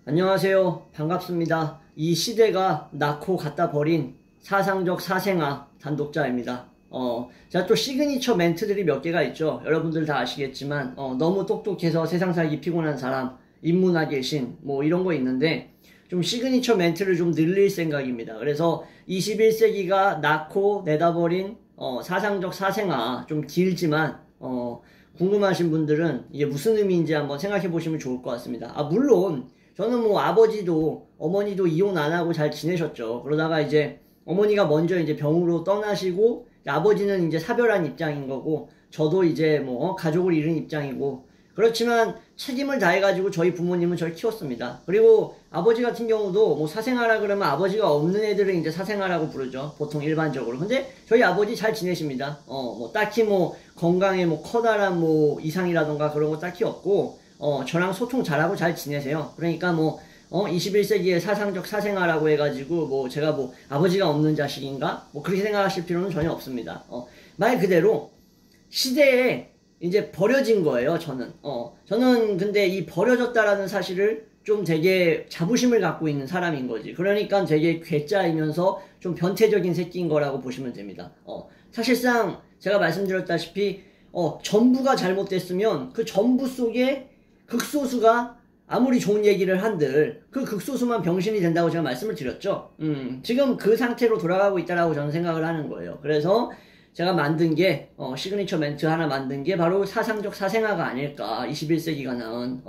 안녕하세요. 반갑습니다. 이 시대가 낳고 갖다 버린 사상적 사생아 단독자입니다. 제가 또 시그니처 멘트들이 몇 개가 있죠. 여러분들 다 아시겠지만, 너무 똑똑해서 세상 살기 피곤한 사람, 인문학의 신, 뭐 이런 거 있는데, 좀 시그니처 멘트를 좀 늘릴 생각입니다. 그래서 21세기가 낳고 내다버린, 사상적 사생아, 좀 길지만, 궁금하신 분들은 이게 무슨 의미인지 한번 생각해 보시면 좋을 것 같습니다. 물론, 저는 뭐 아버지도 어머니도 이혼 안 하고 잘 지내셨죠. 그러다가 이제 어머니가 먼저 이제 병으로 떠나시고 아버지는 이제 사별한 입장인 거고 저도 이제 뭐 가족을 잃은 입장이고 그렇지만 책임을 다해가지고 저희 부모님은 저를 키웠습니다. 그리고 아버지 같은 경우도 뭐 사생아라 그러면 아버지가 없는 애들은 이제 사생아라고 부르죠. 보통 일반적으로. 근데 저희 아버지 잘 지내십니다. 뭐 딱히 뭐 건강에 뭐 커다란 뭐 이상이라던가 그런 거 딱히 없고 저랑 소통 잘하고 잘 지내세요. 그러니까 뭐, 21세기의 사상적 사생아라고 해가지고, 뭐, 제가 뭐, 아버지가 없는 자식인가? 뭐, 그렇게 생각하실 필요는 전혀 없습니다. 말 그대로, 시대에 이제 버려진 거예요, 저는. 저는 근데 이 버려졌다라는 사실을 좀 되게 자부심을 갖고 있는 사람인 거지. 그러니까 되게 괴짜이면서 좀 변태적인 새끼인 거라고 보시면 됩니다. 사실상, 제가 말씀드렸다시피, 전부가 잘못됐으면 그 전부 속에 극소수가 아무리 좋은 얘기를 한들 그 극소수만 병신이 된다고 제가 말씀을 드렸죠. 지금 그 상태로 돌아가고 있다라고 저는 생각을 하는 거예요. 그래서 제가 만든 게 시그니처 멘트 하나 만든 게 바로 사상적 사생아가 아닐까. 21세기가 낳은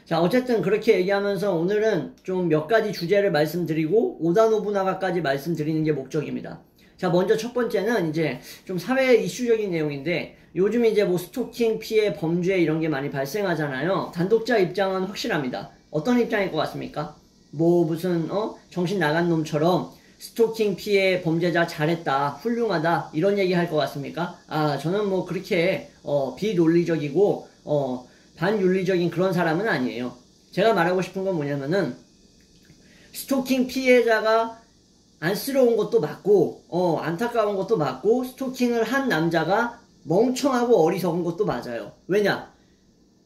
자, 어쨌든 그렇게 얘기하면서 오늘은 좀 몇 가지 주제를 말씀드리고 오다 노부나가까지 말씀드리는 게 목적입니다. 자, 먼저 첫 번째는 이제 좀 사회 이슈적인 내용인데 요즘 이제 뭐 스토킹 피해 범죄 이런 게 많이 발생하잖아요. 단독자 입장은 확실합니다. 어떤 입장일 것 같습니까? 뭐 무슨 정신 나간 놈처럼 스토킹 피해 범죄자 잘했다, 훌륭하다 이런 얘기 할 것 같습니까? 저는 뭐 그렇게 비논리적이고 반윤리적인 그런 사람은 아니에요. 제가 말하고 싶은 건 뭐냐면은 스토킹 피해자가 안쓰러운 것도 맞고 안타까운 것도 맞고 스토킹을 한 남자가 멍청하고 어리석은 것도 맞아요. 왜냐?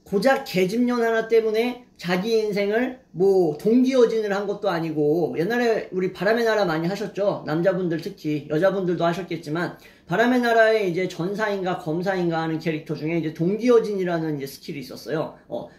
고작 계집년 하나 때문에 자기 인생을 뭐 동기어진을 한 것도 아니고 옛날에 우리 바람의 나라 많이 하셨죠? 남자분들 특히 여자분들도 하셨겠지만 바람의 나라에 이제 전사인가 검사인가 하는 캐릭터 중에 이제 동기어진이라는 이제 스킬이 있었어요.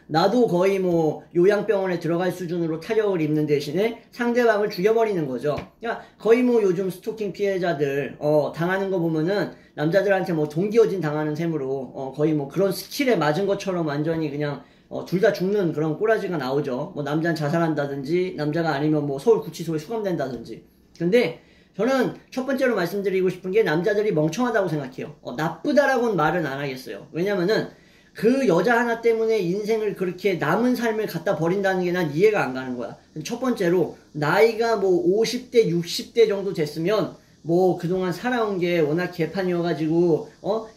나도 거의 뭐 요양병원에 들어갈 수준으로 타격을 입는 대신에 상대방을 죽여버리는 거죠. 그러니까 거의 뭐 요즘 스토킹 피해자들 당하는 거 보면은 남자들한테 뭐 동기어진 당하는 셈으로 거의 뭐 그런 스킬에 맞은 것처럼 완전히 그냥 둘 다 죽는 그런 꼬라지가 나오죠. 뭐 남자는 자살한다든지 남자가 아니면 뭐 서울구치소에 수감된다든지. 근데 저는 첫 번째로 말씀드리고 싶은 게 남자들이 멍청하다고 생각해요. 나쁘다라고는 말은 안 하겠어요. 왜냐면은 그 여자 하나 때문에 인생을 그렇게 남은 삶을 갖다 버린다는 게 난 이해가 안 가는 거야. 첫 번째로 나이가 뭐 50대 60대 정도 됐으면 뭐 그동안 살아온 게 워낙 개판이어가지고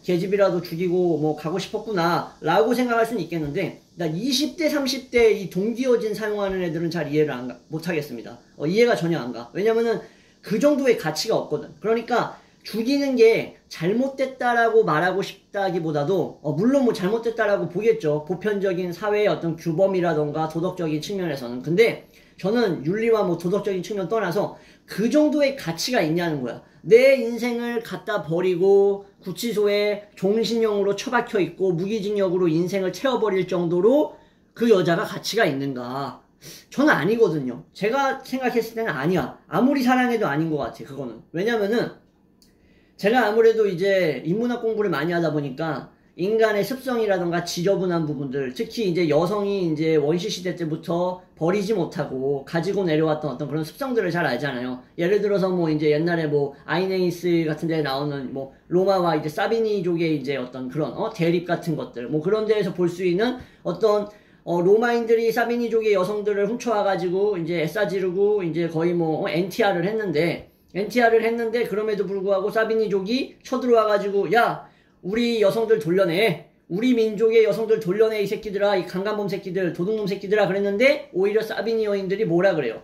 계집이라도 죽이고 뭐 가고 싶었구나 라고 생각할 수는 있겠는데 나 20대 30대 이 동기어진 사용하는 애들은 잘 이해를 못하겠습니다. 이해가 전혀 안 가. 왜냐면은 그 정도의 가치가 없거든. 그러니까 죽이는 게 잘못됐다라고 말하고 싶다기보다도 물론 뭐 잘못됐다라고 보겠죠. 보편적인 사회의 어떤 규범이라던가 도덕적인 측면에서는. 근데 저는 윤리와 뭐 도덕적인 측면 떠나서 그 정도의 가치가 있냐는 거야. 내 인생을 갖다 버리고 구치소에 종신형으로 처박혀 있고 무기징역으로 인생을 채워버릴 정도로 그 여자가 가치가 있는가? 저는 아니거든요. 제가 생각했을 때는 아니야. 아무리 사랑해도 아닌 것 같아, 그거는. 왜냐면은 제가 아무래도 이제 인문학 공부를 많이 하다 보니까 인간의 습성이라던가 지저분한 부분들, 특히 이제 여성이 이제 원시 시대 때부터 버리지 못하고 가지고 내려왔던 어떤 그런 습성들을 잘 알잖아요. 예를 들어서 뭐 이제 옛날에 뭐 아이네이스 같은 데 나오는 뭐 로마와 이제 사비니족의 이제 어떤 그런 대립 같은 것들, 뭐 그런 데에서 볼 수 있는 어떤 로마인들이 사비니족의 여성들을 훔쳐와가지고 이제 애싸 지르고 이제 거의 뭐 NTR을 했는데 그럼에도 불구하고 사비니족이 쳐들어와가지고 야 우리 여성들 돌려내. 우리 민족의 여성들 돌려내 이 새끼들아. 이 강간범 새끼들 도둑놈 새끼들아 그랬는데 오히려 사비니 여인들이 뭐라 그래요.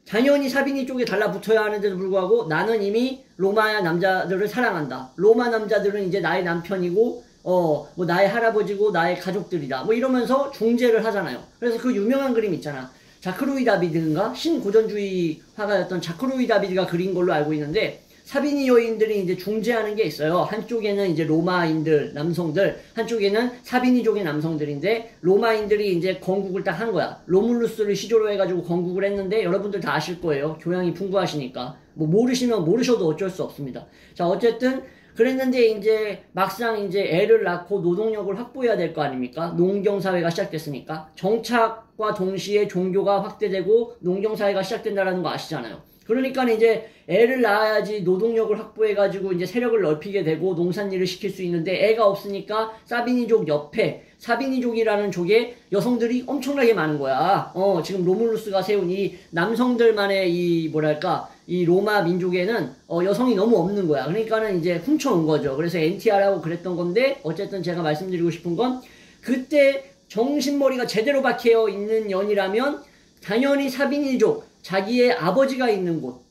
당연히 사비니 쪽에 달라붙어야 하는데도 불구하고 나는 이미 로마 남자들을 사랑한다. 로마 남자들은 이제 나의 남편이고 뭐 나의 할아버지고 나의 가족들이다. 뭐 이러면서 중재를 하잖아요. 그래서 그 유명한 그림 있잖아. 자크로이 다비드인가? 신고전주의 화가였던 자크로이 다비드가 그린 걸로 알고 있는데, 사비니 여인들이 이제 중재하는 게 있어요. 한쪽에는 이제 로마인들, 남성들, 한쪽에는 사비니족의 남성들인데, 로마인들이 이제 건국을 딱 한 거야. 로물루스를 시조로 해가지고 건국을 했는데, 여러분들 다 아실 거예요. 교양이 풍부하시니까. 뭐 모르시면 모르셔도 어쩔 수 없습니다. 자, 어쨌든 그랬는데 이제 막상 이제 애를 낳고 노동력을 확보해야 될 거 아닙니까? 농경사회가 시작됐으니까. 정착과 동시에 종교가 확대되고 농경사회가 시작된다는 거 아시잖아요. 그러니까 이제 애를 낳아야지 노동력을 확보해가지고 이제 세력을 넓히게 되고 농산일을 시킬 수 있는데, 애가 없으니까 사비니족 옆에, 사비니족이라는 족에 여성들이 엄청나게 많은 거야. 지금 로물루스가 세운 이 남성들만의 이 뭐랄까, 이 로마 민족에는 여성이 너무 없는 거야. 그러니까는 이제 훔쳐온 거죠. 그래서 NTR하고 그랬던 건데, 어쨌든 제가 말씀드리고 싶은 건, 그때 정신머리가 제대로 박혀 있는 년이라면 당연히 사비니족, 자기의 아버지가 있는 곳,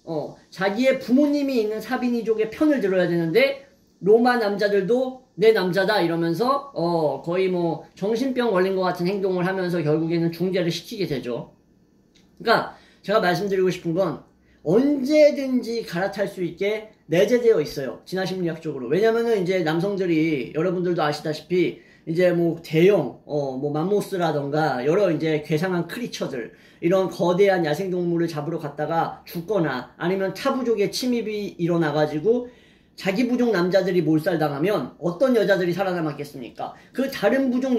자기의 부모님이 있는 사비니족의 편을 들어야 되는데, 로마 남자들도 내 남자다 이러면서 거의 뭐 정신병 걸린 것 같은 행동을 하면서 결국에는 중재를 시키게 되죠. 그러니까 제가 말씀드리고 싶은 건, 언제든지 갈아탈 수 있게 내재되어 있어요. 진화심리학적으로. 왜냐면은 이제 남성들이, 여러분들도 아시다시피 이제 뭐 대형 뭐 맘모스라던가 여러 이제 괴상한 크리처들, 이런 거대한 야생동물을 잡으러 갔다가 죽거나 아니면 타부족의 침입이 일어나가지고 자기 부족 남자들이 몰살당하면 어떤 여자들이 살아남았겠습니까? 그 다른 부족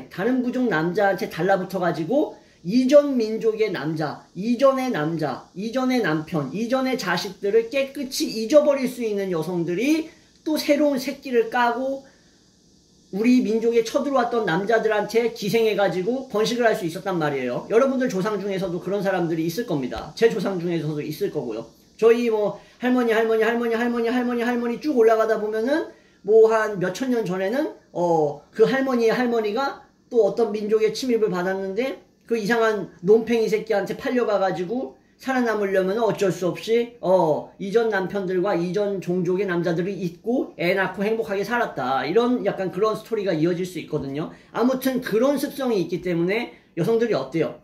다른 부족 남자한테 달라붙어가지고 이전 민족의 남자, 이전의 남자, 이전의 남편, 이전의 자식들을 깨끗이 잊어버릴 수 있는 여성들이 또 새로운 새끼를 까고 우리 민족에 쳐들어왔던 남자들한테 기생해가지고 번식을 할 수 있었단 말이에요. 여러분들 조상 중에서도 그런 사람들이 있을 겁니다. 제 조상 중에서도 있을 거고요. 저희 뭐 할머니 쭉 올라가다 보면은 뭐 한 몇천 년 전에는 그 할머니의 할머니가 또 어떤 민족의 침입을 받았는데, 그 이상한 놈팽이 새끼한테 팔려가가지고 살아남으려면 어쩔 수 없이 이전 남편들과 이전 종족의 남자들이 있고 애 낳고 행복하게 살았다, 이런 약간 그런 스토리가 이어질 수 있거든요. 아무튼 그런 습성이 있기 때문에 여성들이 어때요?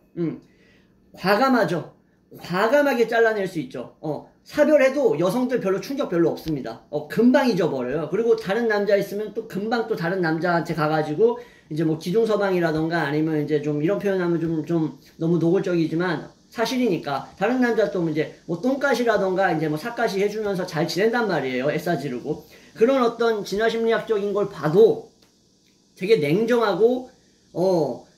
과감하죠. 과감하게 잘라낼 수 있죠. 사별해도 여성들 별로 충격 별로 없습니다. 금방 잊어버려요. 그리고 다른 남자 있으면 또 금방 또 다른 남자한테 가가지고 이제 뭐 기중서방이라던가 아니면 이제 좀 이런 표현하면 좀 너무 노골적이지만 사실이니까 다른 남자 또 이제 뭐 똥가시라던가 이제 뭐 삿가시 해주면서 잘 지낸단 말이에요. 애싸 지르고. 그런 어떤 진화심리학적인 걸 봐도 되게 냉정하고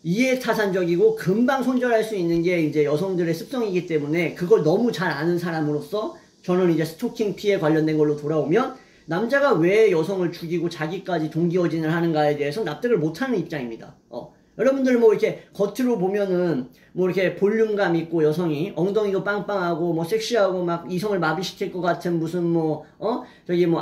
이해타산적이고 금방 손절할 수 있는 게 이제 여성들의 습성이기 때문에, 그걸 너무 잘 아는 사람으로서 저는 이제 스토킹 피해 관련된 걸로 돌아오면 남자가 왜 여성을 죽이고 자기까지 동기어진을 하는가에 대해서 납득을 못하는 입장입니다. 여러분들 뭐 이렇게 겉으로 보면은 뭐 이렇게 볼륨감 있고 여성이 엉덩이도 빵빵하고 뭐 섹시하고 막 이성을 마비시킬 것 같은 무슨 뭐 저기 뭐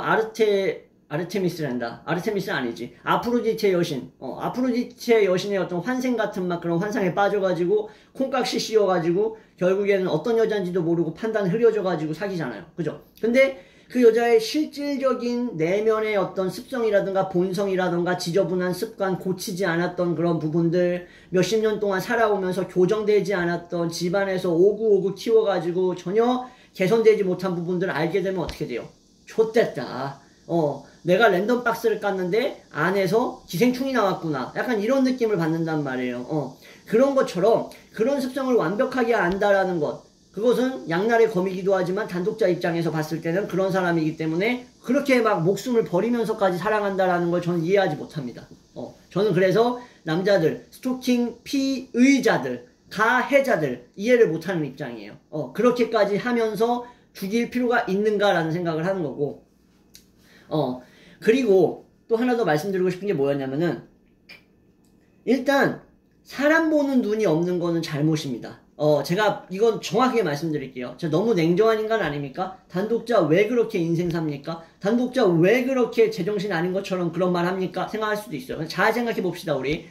아르테미스란다. 아르테미스 아니지. 아프로디테 여신. 아프로디테 여신의 어떤 환생 같은 막 그런 환상에 빠져가지고 콩깍시 씌워가지고 결국에는 어떤 여자인지도 모르고 판단 흐려져가지고 사귀잖아요. 그죠? 근데 그 여자의 실질적인 내면의 어떤 습성이라든가 본성이라든가 지저분한 습관, 고치지 않았던 그런 부분들, 몇십 년 동안 살아오면서 교정되지 않았던 집안에서 오구오구 키워가지고 전혀 개선되지 못한 부분들을 알게 되면 어떻게 돼요? 좆됐다. 내가 랜덤 박스를 깠는데 안에서 기생충이 나왔구나. 약간 이런 느낌을 받는단 말이에요. 그런 것처럼 그런 습성을 완벽하게 안다라는 것, 그것은 양날의 검이기도 하지만 단독자 입장에서 봤을 때는 그런 사람이기 때문에 그렇게 막 목숨을 버리면서까지 사랑한다라는 걸 저는 이해하지 못합니다. 저는 그래서 남자들, 스토킹 피의자들, 가해자들 이해를 못하는 입장이에요. 그렇게까지 하면서 죽일 필요가 있는가라는 생각을 하는 거고, 그리고 또 하나 더 말씀드리고 싶은 게 뭐였냐면은, 일단 사람 보는 눈이 없는 거는 잘못입니다. 제가 이건 정확하게 말씀드릴게요. 제가 너무 냉정한 인간 아닙니까? 단독자 왜 그렇게 인생 삽니까? 단독자 왜 그렇게 제정신 아닌 것처럼 그런 말 합니까? 생각할 수도 있어요. 잘 생각해 봅시다, 우리.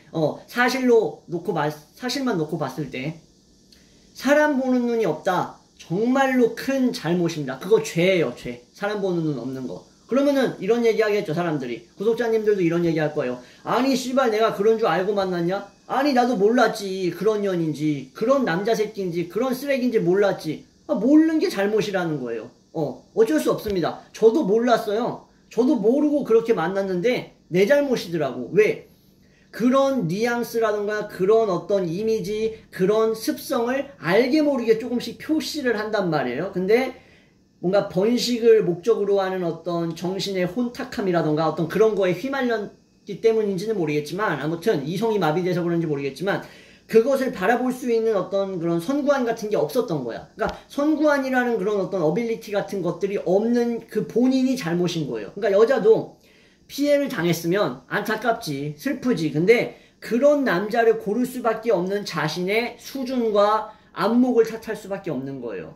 사실만 놓고 봤을 때. 사람 보는 눈이 없다. 정말로 큰 잘못입니다. 그거 죄예요, 죄. 사람 보는 눈 없는 거. 그러면은 이런 얘기 하겠죠, 사람들이. 구독자님들도 이런 얘기 할 거예요. 아니 씨발 내가 그런 줄 알고 만났냐? 아니 나도 몰랐지. 그런 년인지 그런 남자 새끼인지 그런 쓰레기인지 몰랐지. 모르는 게 잘못이라는 거예요. 어쩔 수 없습니다. 저도 몰랐어요. 저도 모르고 그렇게 만났는데 내 잘못이더라고. 왜? 그런 뉘앙스라든가 그런 어떤 이미지, 그런 습성을 알게 모르게 조금씩 표시를 한단 말이에요. 근데 뭔가 번식을 목적으로 하는 어떤 정신의 혼탁함이라든가 어떤 그런 거에 휘말렸기 때문인지는 모르겠지만, 아무튼 이성이 마비돼서 그런지 모르겠지만 그것을 바라볼 수 있는 어떤 그런 선구안 같은 게 없었던 거야. 그러니까 선구안이라는 그런 어떤 어빌리티 같은 것들이 없는 그 본인이 잘못인 거예요. 그러니까 여자도 피해를 당했으면 안타깝지, 슬프지. 근데 그런 남자를 고를 수밖에 없는 자신의 수준과 안목을 탓할 수밖에 없는 거예요.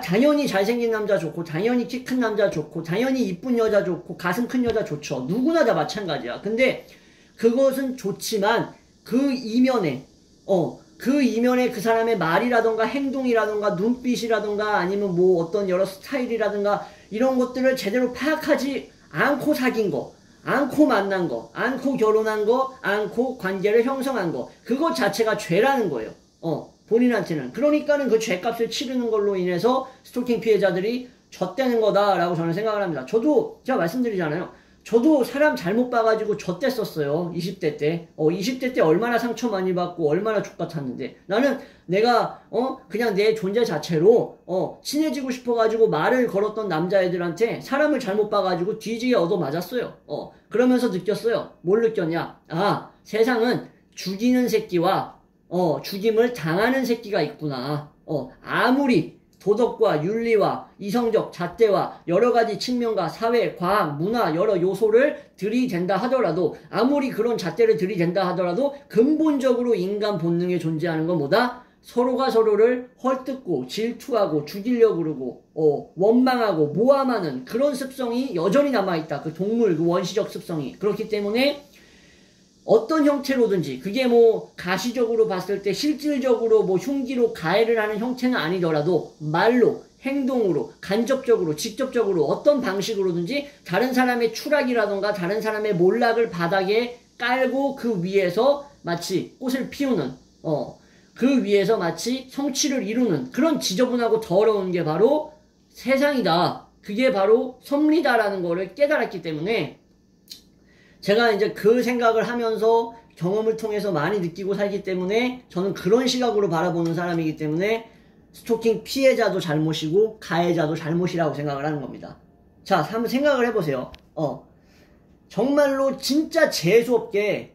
당연히 잘생긴 남자 좋고, 당연히 키 큰 남자 좋고, 당연히 이쁜 여자 좋고, 가슴 큰 여자 좋죠. 누구나 다 마찬가지야. 근데 그것은 좋지만 그 이면에 그 사람의 말이라던가 행동이라던가 눈빛이라던가 아니면 뭐 어떤 여러 스타일이라던가 이런 것들을 제대로 파악하지 않고 사귄 거, 않고 만난 거, 않고 결혼한 거, 않고 관계를 형성한 거, 그것 자체가 죄라는 거예요. 본인한테는. 그러니까는 그 죄값을 치르는 걸로 인해서 스토킹 피해자들이 젖대는 거다라고 저는 생각을 합니다. 저도 제가 말씀드리잖아요. 저도 사람 잘못 봐가지고 젖댔었어요. 20대 때. 20대 때 얼마나 상처 많이 받고 얼마나 족같았는데. 나는 내가 그냥 내 존재 자체로 친해지고 싶어가지고 말을 걸었던 남자애들한테 사람을 잘못 봐가지고 뒤지게 얻어맞았어요. 그러면서 느꼈어요. 뭘 느꼈냐? 아, 세상은 죽이는 새끼와 죽임을 당하는 새끼가 있구나. 아무리 도덕과 윤리와 이성적 잣대와 여러가지 측면과 사회, 과학, 문화 여러 요소를 들이댄다 하더라도, 아무리 그런 잣대를 들이댄다 하더라도 근본적으로 인간 본능에 존재하는 건 뭐다? 서로가 서로를 헐뜯고 질투하고 죽이려고 그러고 원망하고 모함하는 그런 습성이 여전히 남아있다. 그 동물, 그 원시적 습성이. 그렇기 때문에 어떤 형태로든지, 그게 뭐 가시적으로 봤을 때 실질적으로 뭐 흉기로 가해를 하는 형태는 아니더라도 말로, 행동으로, 간접적으로, 직접적으로 어떤 방식으로든지 다른 사람의 추락이라던가 다른 사람의 몰락을 바닥에 깔고 그 위에서 마치 꽃을 피우는 그 위에서 마치 성취를 이루는 그런 지저분하고 더러운 게 바로 세상이다. 그게 바로 섭리다라는 거를 깨달았기 때문에 제가 이제 그 생각을 하면서 경험을 통해서 많이 느끼고 살기 때문에 저는 그런 시각으로 바라보는 사람이기 때문에 스토킹 피해자도 잘못이고 가해자도 잘못이라고 생각을 하는 겁니다. 자, 한번 생각을 해보세요. 정말로 진짜 재수없게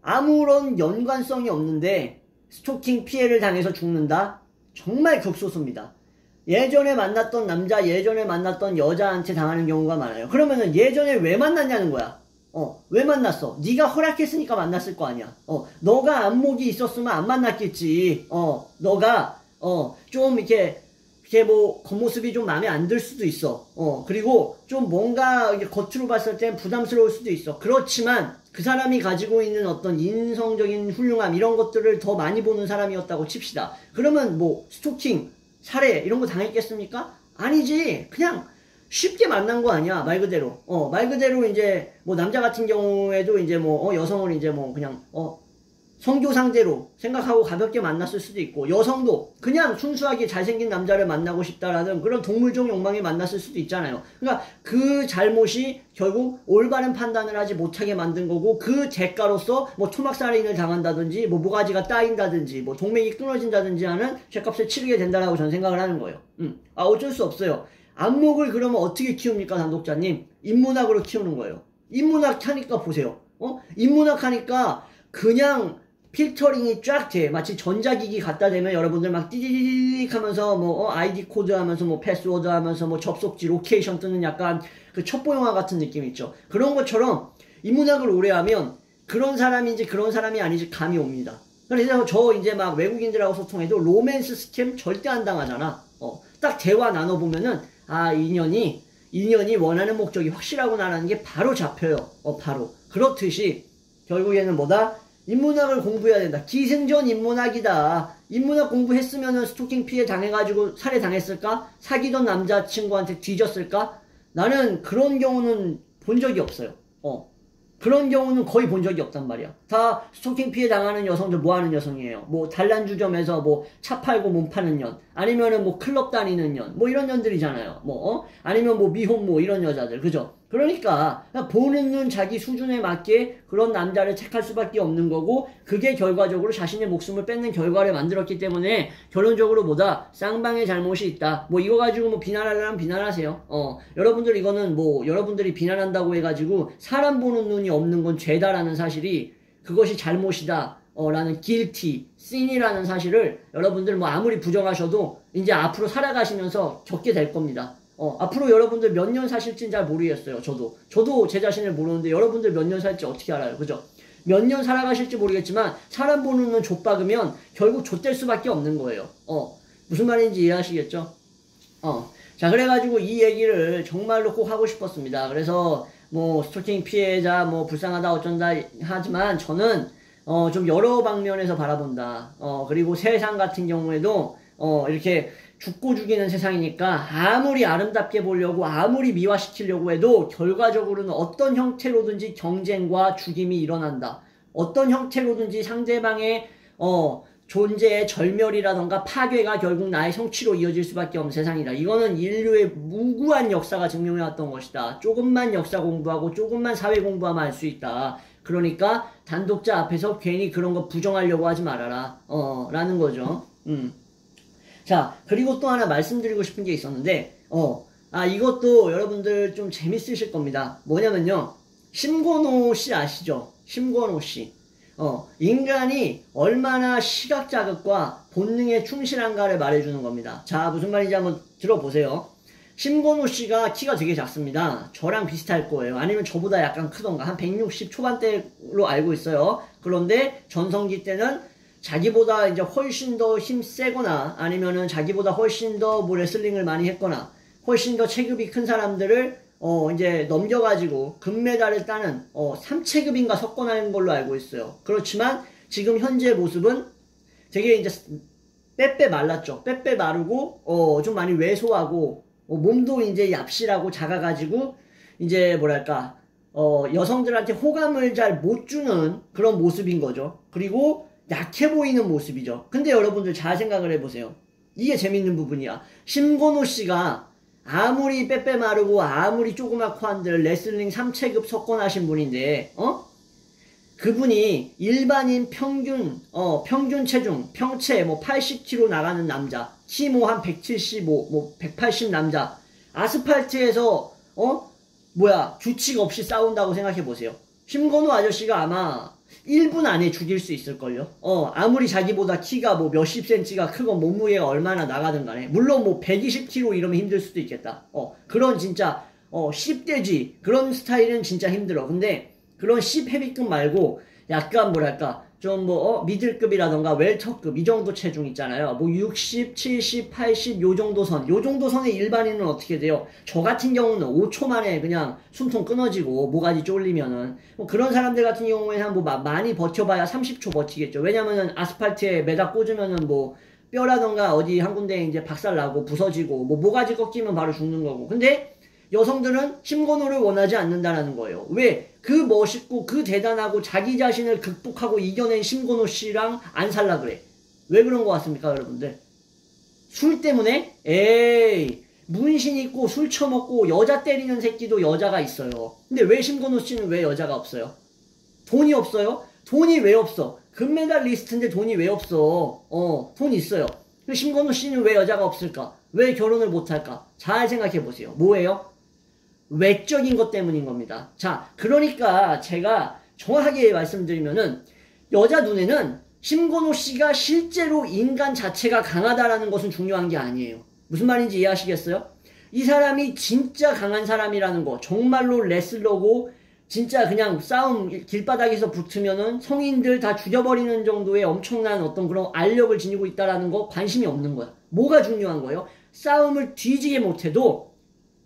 아무런 연관성이 없는데 스토킹 피해를 당해서 죽는다? 정말 극소수입니다. 예전에 만났던 남자, 예전에 만났던 여자한테 당하는 경우가 많아요. 그러면은 예전에 왜 만났냐는 거야. 왜 만났어? 네가 허락했으니까 만났을 거 아니야. 너가 안목이 있었으면 안 만났겠지. 너가 좀 이렇게 뭐 겉모습이 좀 마음에 안 들 수도 있어. 그리고 좀 뭔가 겉으로 봤을 땐 부담스러울 수도 있어. 그렇지만 그 사람이 가지고 있는 어떤 인성적인 훌륭함 이런 것들을 더 많이 보는 사람이었다고 칩시다. 그러면 뭐 스토킹, 살해 이런 거 당했겠습니까? 아니지. 그냥 쉽게 만난 거 아니야, 말 그대로. 말 그대로 이제, 뭐, 남자 같은 경우에도 이제 뭐, 여성을 이제 뭐, 그냥, 성교 상대로 생각하고 가볍게 만났을 수도 있고, 여성도 그냥 순수하게 잘생긴 남자를 만나고 싶다라는 그런 동물적 욕망에 만났을 수도 있잖아요. 그러니까 그 잘못이 결국 올바른 판단을 하지 못하게 만든 거고, 그 대가로서 뭐 토막살인을 당한다든지, 뭐 모가지가 따인다든지, 뭐 동맥이 끊어진다든지 하는 죄값을 치르게 된다라고 저는 생각을 하는 거예요. 어쩔 수 없어요. 안목을 그러면 어떻게 키웁니까, 단독자님? 인문학으로 키우는 거예요. 인문학 하니까 보세요. 인문학 하니까 그냥 필터링이 쫙 돼. 마치 전자기기 갖다 대면 여러분들 막 띠디디딕 하면서 뭐 아이디 코드 하면서 뭐 패스워드 하면서 뭐 접속지 로케이션 뜨는 약간 그 첩보 영화 같은 느낌 있죠. 그런 것처럼 인문학을 오래 하면 그런 사람인지 그런 사람이 아닌지 감이 옵니다. 그래서 저 이제 막 외국인들하고 소통해도 로맨스 스캠 절대 안 당하잖아. 딱 대화 나눠보면은 인연이 원하는 목적이 확실하구나라는 게 바로 잡혀요. 바로. 그렇듯이 결국에는 뭐다? 인문학을 공부해야 된다. 기승전 인문학이다. 인문학 공부했으면은 스토킹 피해 당해가지고 살해 당했을까? 사귀던 남자친구한테 뒤졌을까? 나는 그런 경우는 본 적이 없어요. 그런 경우는 거의 본 적이 없단 말이야. 다 스토킹 피해 당하는 여성들 뭐 하는 여성이에요? 뭐 단란주점에서 뭐 차 팔고 몸 파는 년, 아니면은 뭐 클럽 다니는 년, 뭐 이런 년들이잖아요. 뭐 아니면 뭐 미혼모 이런 여자들, 그죠? 그러니까 보는 눈 자기 수준에 맞게 그런 남자를 택할 수밖에 없는 거고, 그게 결과적으로 자신의 목숨을 뺏는 결과를 만들었기 때문에 결론적으로 뭐다? 쌍방의 잘못이 있다. 뭐 이거 가지고 뭐 비난하려면 비난하세요. 여러분들 이거는 뭐 여러분들이 비난한다고 해가지고 사람 보는 눈이 없는 건 죄다라는 사실이, 그것이 잘못이다 라는 guilty, sin이라는 사실을 여러분들 뭐 아무리 부정하셔도 이제 앞으로 살아가시면서 겪게 될 겁니다. 앞으로 여러분들 몇 년 사실지는 잘 모르겠어요. 저도 제 자신을 모르는데 여러분들 몇 년 살지 어떻게 알아요? 그죠? 몇 년 살아가실지 모르겠지만 사람 보는 눈 좆박으면 결국 좆될 수밖에 없는 거예요. 무슨 말인지 이해하시겠죠? 자, 그래가지고 이 얘기를 정말로 꼭 하고 싶었습니다. 그래서 뭐 스토킹 피해자 뭐 불쌍하다 어쩐다 하지만 저는 좀 여러 방면에서 바라본다. 그리고 세상 같은 경우에도 이렇게 죽고 죽이는 세상이니까 아무리 아름답게 보려고 아무리 미화시키려고 해도 결과적으로는 어떤 형태로든지 경쟁과 죽임이 일어난다. 어떤 형태로든지 상대방의 존재의 절멸이라던가 파괴가 결국 나의 성취로 이어질 수밖에 없는 세상이다. 이거는 인류의 무구한 역사가 증명해왔던 것이다. 조금만 역사 공부하고 조금만 사회 공부하면 알 수 있다. 그러니까 단독자 앞에서 괜히 그런 거 부정하려고 하지 말아라. 라는 거죠. 자, 그리고 또 하나 말씀드리고 싶은 게 있었는데, 이것도 여러분들 좀 재밌으실 겁니다. 뭐냐면요. 심건호 씨 아시죠? 심건호 씨. 인간이 얼마나 시각 자극과 본능에 충실한가를 말해주는 겁니다. 자, 무슨 말인지 한번 들어보세요. 심건호 씨가 키가 되게 작습니다. 저랑 비슷할 거예요. 아니면 저보다 약간 크던가. 한 160 초반대로 알고 있어요. 그런데 전성기 때는 자기보다 이제 훨씬 더 힘 세거나 아니면은 자기보다 훨씬 더 뭐 레슬링을 많이 했거나 훨씬 더 체급이 큰 사람들을 이제 넘겨가지고 금메달을 따는 3체급인가 석권하는 걸로 알고 있어요. 그렇지만 지금 현재 모습은 되게 이제 빼빼 말랐죠. 빼빼 마르고 좀 많이 왜소하고 몸도 이제 얍실하고 작아가지고 이제 뭐랄까 여성들한테 호감을 잘 못 주는 그런 모습인 거죠. 그리고 약해 보이는 모습이죠. 근데 여러분들 잘 생각을 해보세요. 이게 재밌는 부분이야. 심건호 씨가 아무리 빼빼 마르고 아무리 조그맣고 한들 레슬링 3체급 석권하신 분인데 그분이 일반인 평균 체중 평체 뭐 80kg 나가는 남자, 키 뭐 한 175, 뭐 180 남자 아스팔트에서 규칙 없이 싸운다고 생각해 보세요. 심건호 아저씨가 아마 1분 안에 죽일 수 있을걸요? 아무리 자기보다 키가 뭐 몇십 센치가 크건 몸무게가 얼마나 나가든 간에. 물론 뭐 120kg 이러면 힘들 수도 있겠다. 그런 진짜, 씹돼지. 그런 스타일은 진짜 힘들어. 근데 그런 씹헤비급 말고 약간 뭐랄까, 좀 미들급이라던가 웰터급 이 정도 체중 있잖아요. 뭐 60, 70, 80 요 정도 선. 요 정도 선의 일반인은 어떻게 돼요? 저 같은 경우는 5초 만에 그냥 숨통 끊어지고 모가지 쫄리면은 뭐 그런 사람들 같은 경우에는 한 뭐 많이 버텨봐야 30초 버티겠죠. 왜냐면은 아스팔트에 매다 꽂으면은 뭐 뼈라던가 어디 한 군데 이제 박살나고 부서지고 뭐 모가지 꺾이면 바로 죽는 거고. 근데 여성들은 심건호를 원하지 않는다라는 거예요. 왜? 그 멋있고 그 대단하고 자기 자신을 극복하고 이겨낸 심건호 씨랑 안 살라 그래. 왜 그런 것 같습니까, 여러분들? 술 때문에? 에이, 문신 있고 술 처먹고 여자 때리는 새끼도 여자가 있어요. 근데 왜 심건호 씨는 왜 여자가 없어요? 돈이 없어요? 돈이 왜 없어? 금메달 리스트인데 돈이 왜 없어? 돈 있어요. 근데 심건호 씨는 왜 여자가 없을까? 왜 결혼을 못할까? 잘 생각해 보세요. 뭐예요? 외적인 것 때문인 겁니다. 자, 그러니까 제가 정확하게 말씀드리면은 여자 눈에는 심건호 씨가 실제로 인간 자체가 강하다라는 것은 중요한 게 아니에요. 무슨 말인지 이해하시겠어요? 이 사람이 진짜 강한 사람이라는 거, 정말로 레슬러고 진짜 그냥 싸움 길바닥에서 붙으면은 성인들 다 죽여버리는 정도의 엄청난 어떤 그런 알력을 지니고 있다라는 거 관심이 없는 거야. 뭐가 중요한 거예요? 싸움을 뒤지게 못해도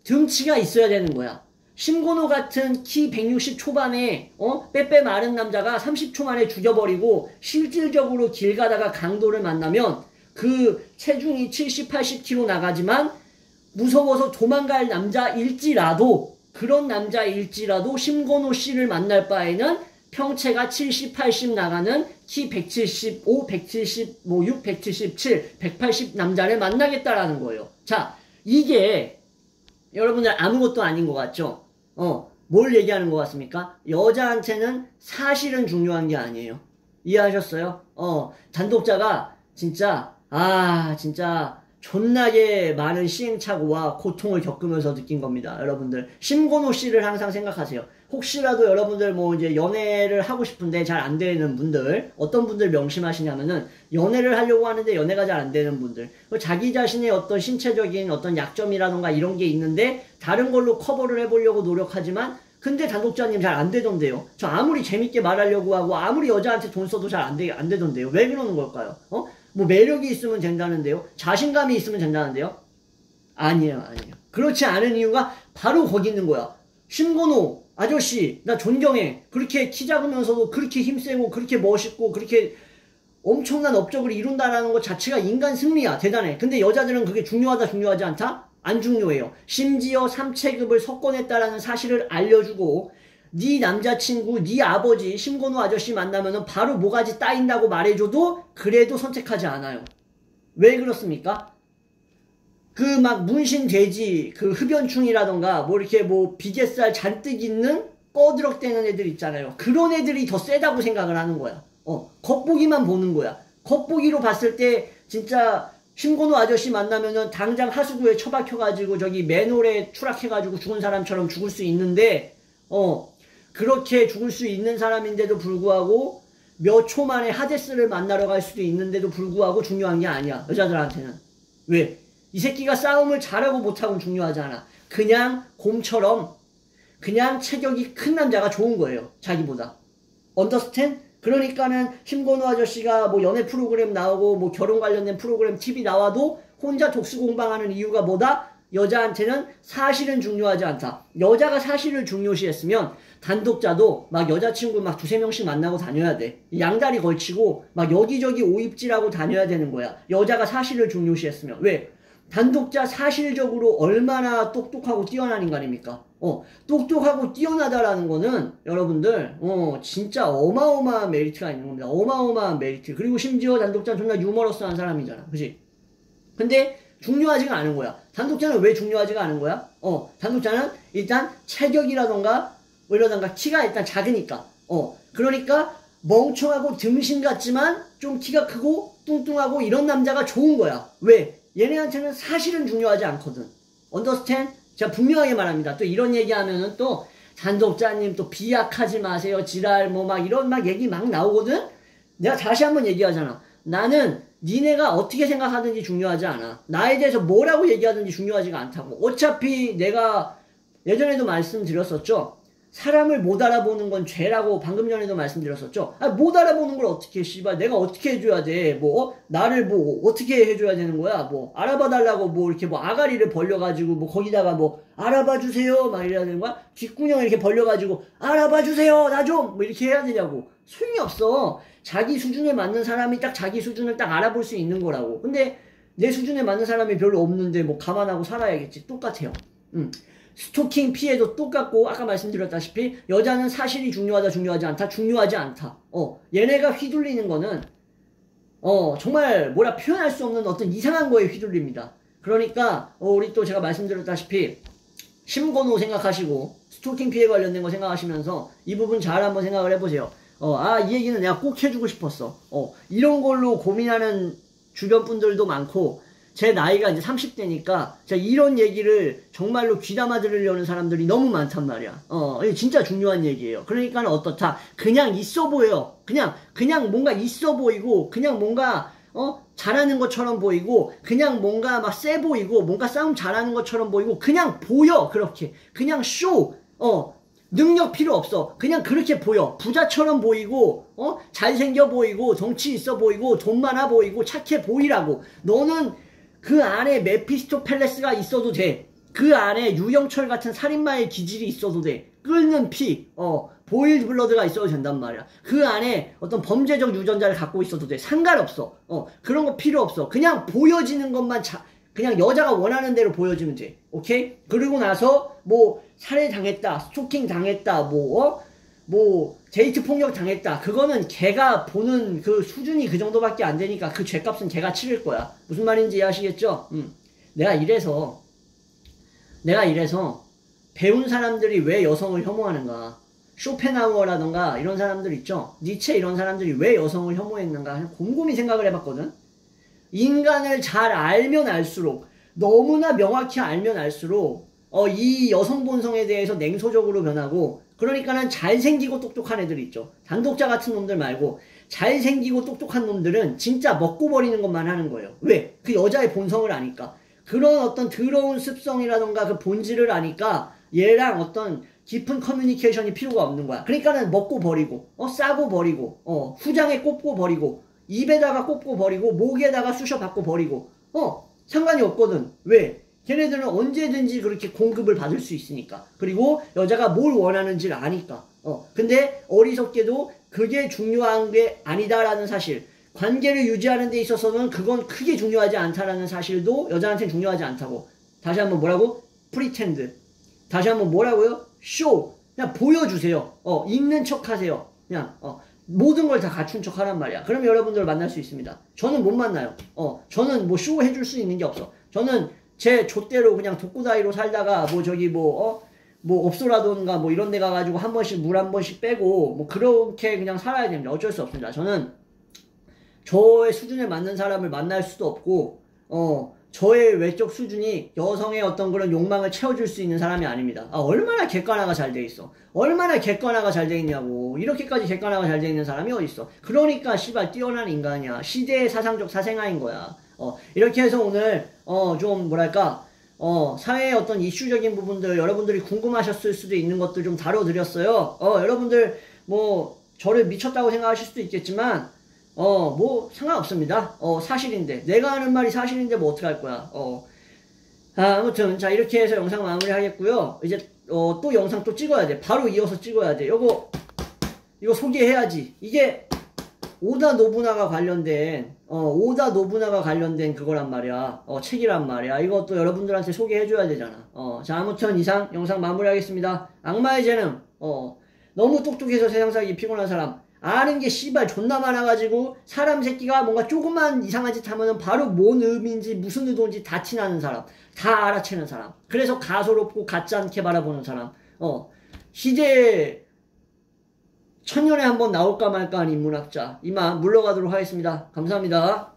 등치가 있어야 되는 거야. 심건호 같은 키 160 초반에 빼빼 마른 남자가 30초 만에 죽여버리고 실질적으로 길 가다가 강도를 만나면 그 체중이 70, 80kg 나가지만 무서워서 도망갈 남자일지라도 그런 남자일지라도 심건호 씨를 만날 바에는 평체가 70, 80 나가는 키 175, 176, 177, 180 남자를 만나겠다라는 거예요. 자, 이게 여러분들 아무것도 아닌 것 같죠? 뭘 얘기하는 것 같습니까? 여자한테는 사실은 중요한 게 아니에요. 이해하셨어요? 단독자가 진짜 존나게 많은 시행착오와 고통을 겪으면서 느낀 겁니다. 여러분들, 심건호 씨를 항상 생각하세요. 혹시라도 여러분들 뭐 이제 연애를 하고 싶은데 잘 안 되는 분들, 어떤 분들 명심하시냐면은 연애를 하려고 하는데 연애가 잘 안 되는 분들, 자기 자신의 어떤 신체적인 어떤 약점이라던가 이런 게 있는데 다른 걸로 커버를 해보려고 노력하지만 근데 단독자님 잘 안 되던데요. 저 아무리 재밌게 말하려고 하고 아무리 여자한테 돈 써도 잘 안 되던데요. 왜 그러는 걸까요? 뭐 매력이 있으면 된다는데요. 자신감이 있으면 된다는데요. 아니에요. 그렇지 않은 이유가 바로 거기 있는 거야. 심건호 아저씨 나 존경해. 그렇게 키 작으면서도 그렇게 힘세고 그렇게 멋있고 그렇게 엄청난 업적을 이룬다라는 것 자체가 인간 승리야. 대단해. 근데 여자들은 그게 중요하다 중요하지 않다? 안 중요해요. 심지어 3체급을 석권했다라는 사실을 알려주고 네 남자친구, 네 아버지 심건호 아저씨 만나면은 바로 모가지 따인다고 말해줘도 그래도 선택하지 않아요. 왜 그렇습니까? 그 막 문신돼지, 그 흡연충이라던가 뭐 이렇게 뭐 비계살 잔뜩 있는 꺼드럭대는 애들 있잖아요. 그런 애들이 더 세다고 생각을 하는 거야. 겉보기만 보는 거야. 겉보기로 봤을 때 진짜 심건호 아저씨 만나면은 당장 하수구에 처박혀가지고 저기 맨홀에 추락해가지고 죽은 사람처럼 죽을 수 있는데 그렇게 죽을 수 있는 사람인데도 불구하고 몇 초 만에 하데스를 만나러 갈 수도 있는데도 불구하고 중요한 게 아니야. 여자들한테는. 왜? 이 새끼가 싸움을 잘하고 못하고는 중요하지 않아. 그냥 곰처럼 그냥 체격이 큰 남자가 좋은 거예요. 자기보다. 언더스탠? 그러니까는 심건호 아저씨가 뭐 연애 프로그램 나오고 뭐 결혼 관련된 프로그램 TV 나와도 혼자 독수공방하는 이유가 뭐다? 여자한테는 사실은 중요하지 않다. 여자가 사실을 중요시했으면 단독자도 막 여자친구 막 두세 명씩 만나고 다녀야 돼. 양다리 걸치고 막 여기저기 오입질하고 다녀야 되는 거야. 여자가 사실을 중요시했으면. 왜? 단독자 사실적으로 얼마나 똑똑하고 뛰어난 인간입니까? 똑똑하고 뛰어나다라는 거는 여러분들 진짜 어마어마한 메리트가 있는 겁니다. 어마어마한 메리트. 그리고 심지어 단독자는 존나 유머러스한 사람이잖아. 그치? 근데 중요하지가 않은 거야. 단독자는 왜 중요하지가 않은 거야? 단독자는 일단 체격이라던가 뭐 이러던가 키가 일단 작으니까. 그러니까 멍청하고 등신 같지만 좀 키가 크고 뚱뚱하고 이런 남자가 좋은 거야. 왜? 얘네한테는 사실은 중요하지 않거든. 언더스탠? 제가 분명하게 말합니다. 또 이런 얘기하면은 또 단독자님 또 비약하지 마세요. 지랄 뭐 막 이런 막 얘기 막 나오거든? 내가 다시 한번 얘기하잖아. 나는 니네가 어떻게 생각하든지 중요하지 않아. 나에 대해서 뭐라고 얘기하든지 중요하지가 않다고. 어차피 내가 예전에도 말씀드렸었죠. 사람을 못 알아보는 건 죄라고 방금 전에도 말씀드렸었죠. 못 알아보는 걸 어떻게 씨발 내가 어떻게 해줘야 돼. 나를 어떻게 해줘야 되는 거야. 알아봐 달라고 이렇게 아가리를 벌려가지고 거기다가 알아봐 주세요 막 이래야 되는 거야. 귓구녕 이렇게 벌려가지고 알아봐 주세요 나 좀 이렇게 해야 되냐고. 소용이 없어. 자기 수준에 맞는 사람이 딱 자기 수준을 딱 알아볼 수 있는 거라고. 근데 내 수준에 맞는 사람이 별로 없는데 감안하고 살아야겠지. 똑같아요. 스토킹 피해도 똑같고 아까 말씀드렸다시피 여자는 사실이 중요하다 중요하지 않다 중요하지 않다. 얘네가 휘둘리는 거는 정말 뭐라 표현할 수 없는 어떤 이상한 거에 휘둘립니다. 그러니까 우리 또 제가 말씀드렸다시피 심건호 생각하시고 스토킹 피해 관련된 거 생각하시면서 이 부분 잘 한번 생각을 해보세요. 이 얘기는 내가 꼭 해주고 싶었어. 이런 걸로 고민하는 주변 분들도 많고 제 나이가 이제 30대니까 이런 얘기를 정말로 귀담아 들으려는 사람들이 너무 많단 말이야. 이게 진짜 중요한 얘기예요. 그러니까 어떻다. 그냥 있어 보여. 그냥 뭔가 있어 보이고 그냥 뭔가 잘하는 것처럼 보이고 그냥 뭔가 막 세 보이고 뭔가 싸움 잘하는 것처럼 보이고 그냥 보여. 그렇게 그냥 쇼. 능력 필요 없어. 그냥 그렇게 보여. 부자처럼 보이고 잘생겨 보이고 덩치 있어 보이고 돈 많아 보이고 착해 보이라고. 너는 그 안에 메피스토펠레스가 있어도 돼. 그 안에 유영철 같은 살인마의 기질이 있어도 돼. 끓는 피, 보일드 블러드가 있어도 된단 말이야. 그 안에 어떤 범죄적 유전자를 갖고 있어도 돼. 상관없어. 그런 거 필요 없어. 그냥 보여지는 것만 그냥 여자가 원하는 대로 보여주면 돼. 오케이? 그리고 나서 뭐 살해당했다, 스토킹 당했다, 뭐 데이트 폭력 당했다. 그거는 걔가 보는 그 수준이 그 정도밖에 안 되니까 그 죄값은 걔가 치를 거야. 무슨 말인지 이해하시겠죠? 내가 이래서 배운 사람들이 왜 여성을 혐오하는가? 쇼펜하우어라던가 이런 사람들 있죠? 니체 이런 사람들이 왜 여성을 혐오했는가? 곰곰이 생각을 해봤거든? 인간을 잘 알면 알수록, 너무나 명확히 알면 알수록, 이 여성 본성에 대해서 냉소적으로 변하고, 그러니까는 잘생기고 똑똑한 애들 있죠. 단독자 같은 놈들 말고, 잘생기고 똑똑한 놈들은 진짜 먹고 버리는 것만 하는 거예요. 왜? 그 여자의 본성을 아니까. 그런 어떤 더러운 습성이라던가 그 본질을 아니까 얘랑 어떤 깊은 커뮤니케이션이 필요가 없는 거야. 그러니까는 먹고 버리고, 싸고 버리고, 후장에 꼽고 버리고, 입에다가 꼽고 버리고, 목에다가 쑤셔 받고 버리고, 상관이 없거든. 왜? 걔네들은 언제든지 그렇게 공급을 받을 수 있으니까. 그리고 여자가 뭘 원하는지를 아니까. 근데 어리석게도 그게 중요한 게 아니다라는 사실. 관계를 유지하는 데 있어서는 그건 크게 중요하지 않다라는 사실도 여자한테는 중요하지 않다고. 다시 한번 뭐라고? 프리텐드. 다시 한번 뭐라고요? 쇼. 그냥 보여주세요. 있는 척 하세요. 그냥, 모든 걸 다 갖춘 척 하란 말이야. 그럼 여러분들을 만날 수 있습니다. 저는 못 만나요. 저는 뭐 쇼 해줄 수 있는 게 없어. 저는 제 좆대로 그냥 독고다이로 살다가 뭐 업소라던가 뭐 이런 데 가가지고 한 번씩 물 한 번씩 빼고 뭐 그렇게 그냥 살아야 됩니다. 어쩔 수 없습니다. 저는 저의 수준에 맞는 사람을 만날 수도 없고, 저의 외적 수준이 여성의 어떤 그런 욕망을 채워줄 수 있는 사람이 아닙니다. 얼마나 객관화가 잘 돼 있어. 얼마나 객관화가 잘 돼 있냐고. 이렇게까지 객관화가 잘 돼 있는 사람이 어딨어. 그러니까 씨발 뛰어난 인간이야. 시대의 사상적 사생아인 거야. 이렇게 해서 오늘 좀 뭐랄까 사회의 어떤 이슈적인 부분들 여러분들이 궁금하셨을 수도 있는 것들 좀 다뤄드렸어요. 여러분들 뭐 저를 미쳤다고 생각하실 수도 있겠지만 뭐 상관없습니다. 사실인데 내가 하는 말이 사실인데 뭐 어떡할 거야. 아무튼 자 이렇게 해서 영상 마무리하겠고요. 이제 또 영상 또 찍어야 돼. 바로 이어서 찍어야 돼. 이거 소개해야지. 이게 오다 노부나가 관련된 그거란 말이야. 책이란 말이야. 이것도 여러분들한테 소개해줘야 되잖아. 자 아무튼 이상 영상 마무리하겠습니다. 악마의 재능. 너무 똑똑해서 세상 살기 피곤한 사람. 아는 게 씨발 존나 많아가지고 사람 새끼가 뭔가 조그만 이상한 짓 하면은 바로 뭔 의미인지 무슨 의도인지 다 티나는 사람. 다 알아채는 사람. 그래서 가소롭고 같지 않게 바라보는 사람. 시대에 천년에 한번 나올까 말까 한 인문학자. 이만 물러가도록 하겠습니다. 감사합니다.